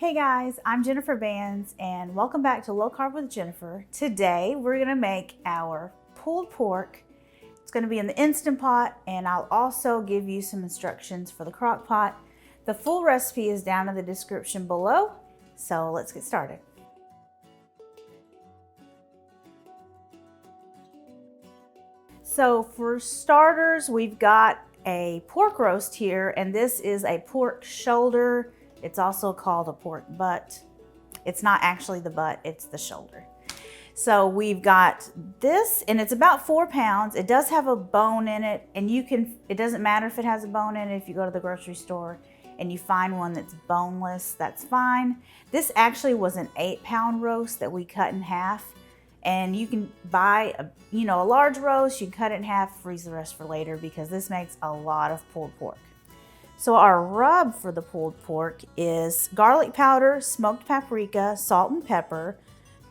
Hey guys, I'm Jennifer Bands and welcome back to Low Carb with Jennifer. Today we're gonna make our pulled pork. It's gonna be in the Instant Pot, and I'll also give you some instructions for the crock pot. The full recipe is down in the description below, so let's get started. So for starters, we've got a pork roast here, and this is a pork shoulder. It's also called a pork butt. It's not actually the butt, it's the shoulder. So we've got this, and it's about 4 pounds. It does have a bone in it, and it doesn't matter if it has a bone in it. If you go to the grocery store and you find one that's boneless, that's fine. This actually was an 8-pound roast that we cut in half. And you can buy a large roast, you can cut it in half, freeze the rest for later, because this makes a lot of pulled pork. So our rub for the pulled pork is garlic powder, smoked paprika, salt and pepper,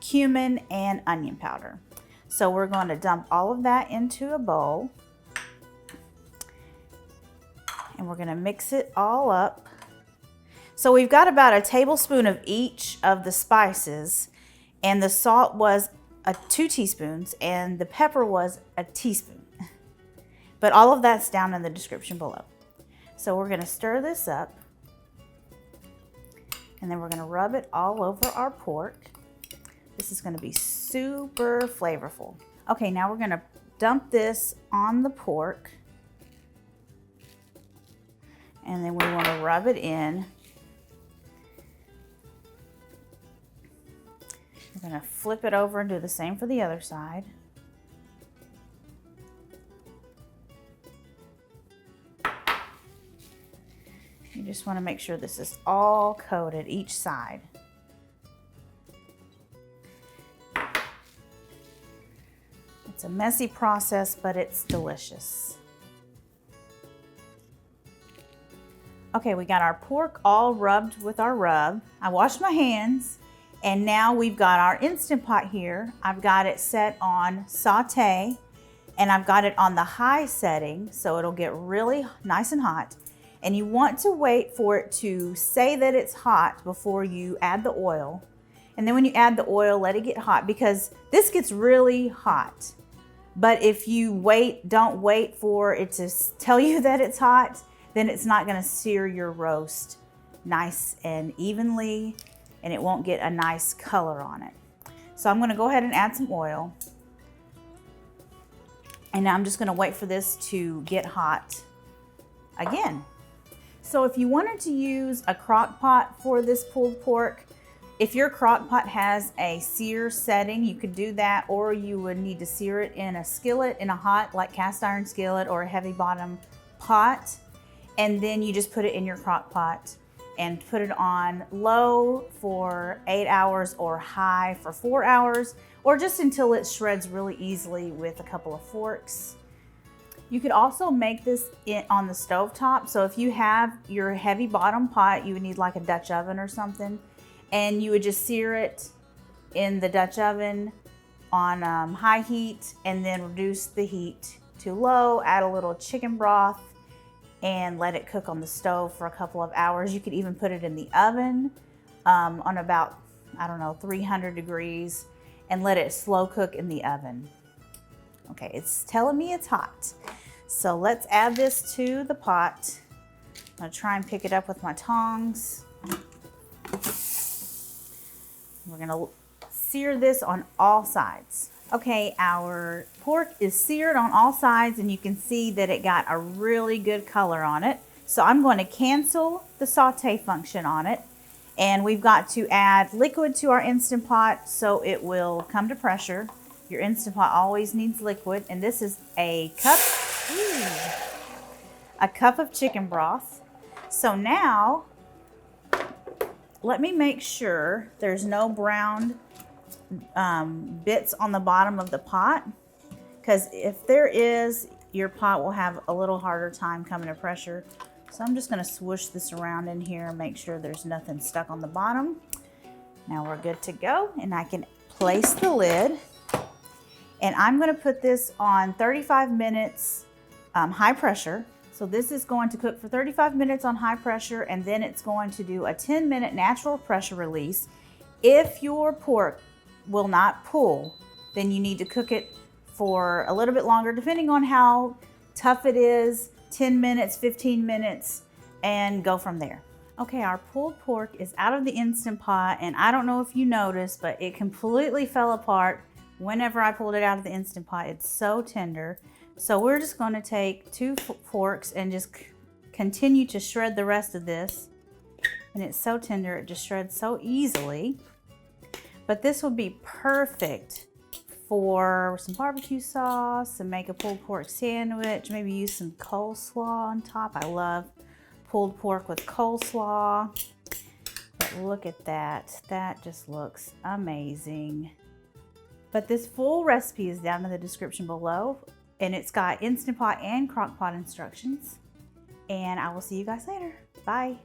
cumin, and onion powder. So we're going to dump all of that into a bowl. And we're going to mix it all up. So we've got about a tablespoon of each of the spices, and the salt was 2 teaspoons, and the pepper was a teaspoon. But all of that's down in the description below. So we're going to stir this up, and then we're going to rub it all over our pork. This is going to be super flavorful. Okay, now we're going to dump this on the pork, and then we want to rub it in. We're going to flip it over and do the same for the other side. You just want to make sure this is all coated each side. It's a messy process, but it's delicious. Okay, we got our pork all rubbed with our rub. I washed my hands, and now we've got our Instant Pot here. I've got it set on sauté, and I've got it on the high setting, so it'll get really nice and hot. And you want to wait for it to say that it's hot before you add the oil. And then when you add the oil, let it get hot, because this gets really hot. But if you don't wait for it to tell you that it's hot, then it's not gonna sear your roast nice and evenly, and it won't get a nice color on it. So I'm gonna go ahead and add some oil. And now I'm just gonna wait for this to get hot again. So if you wanted to use a crock pot for this pulled pork, if your crock pot has a sear setting, you could do that, or you would need to sear it in a skillet, in a hot, like cast iron skillet or a heavy bottom pot. And then you just put it in your crock pot and put it on low for 8 hours or high for 4 hours, or just until it shreds really easily with a couple of forks. You could also make this on the stove top. So if you have your heavy bottom pot, you would need like a Dutch oven or something, and you would just sear it in the Dutch oven on high heat, and then reduce the heat to low, add a little chicken broth, and let it cook on the stove for a couple of hours. You could even put it in the oven on about, 300 degrees, and let it slow cook in the oven. Okay, it's telling me it's hot. So let's add this to the pot. I'm gonna try and pick it up with my tongs. We're gonna sear this on all sides. Okay, our pork is seared on all sides, and you can see that it got a really good color on it. So I'm going to cancel the saute function on it, and we've got to add liquid to our Instant Pot so it will come to pressure. Your Instant Pot always needs liquid, and this is a cup of chicken broth. So now, let me make sure there's no brown bits on the bottom of the pot, because if there is, your pot will have a little harder time coming to pressure. So I'm just going to swoosh this around in here and make sure there's nothing stuck on the bottom. Now we're good to go, and I can place the lid, and I'm going to put this on 35 minutes high pressure. So this is going to cook for 35 minutes on high pressure, and then it's going to do a 10-minute natural pressure release. If your pork will not pull, then you need to cook it for a little bit longer, depending on how tough it is, 10 minutes, 15 minutes, and go from there. Okay, our pulled pork is out of the Instant Pot, and I don't know if you noticed, but it completely fell apart whenever I pulled it out of the Instant Pot. It's so tender. So we're just going to take 2 forks and just continue to shred the rest of this. And it's so tender, it just shreds so easily. But this would be perfect for some barbecue sauce and make a pulled pork sandwich. Maybe use some coleslaw on top. I love pulled pork with coleslaw. But look at that. That just looks amazing. But this full recipe is down in the description below, and it's got Instant Pot and Crock Pot instructions. And I will see you guys later. Bye.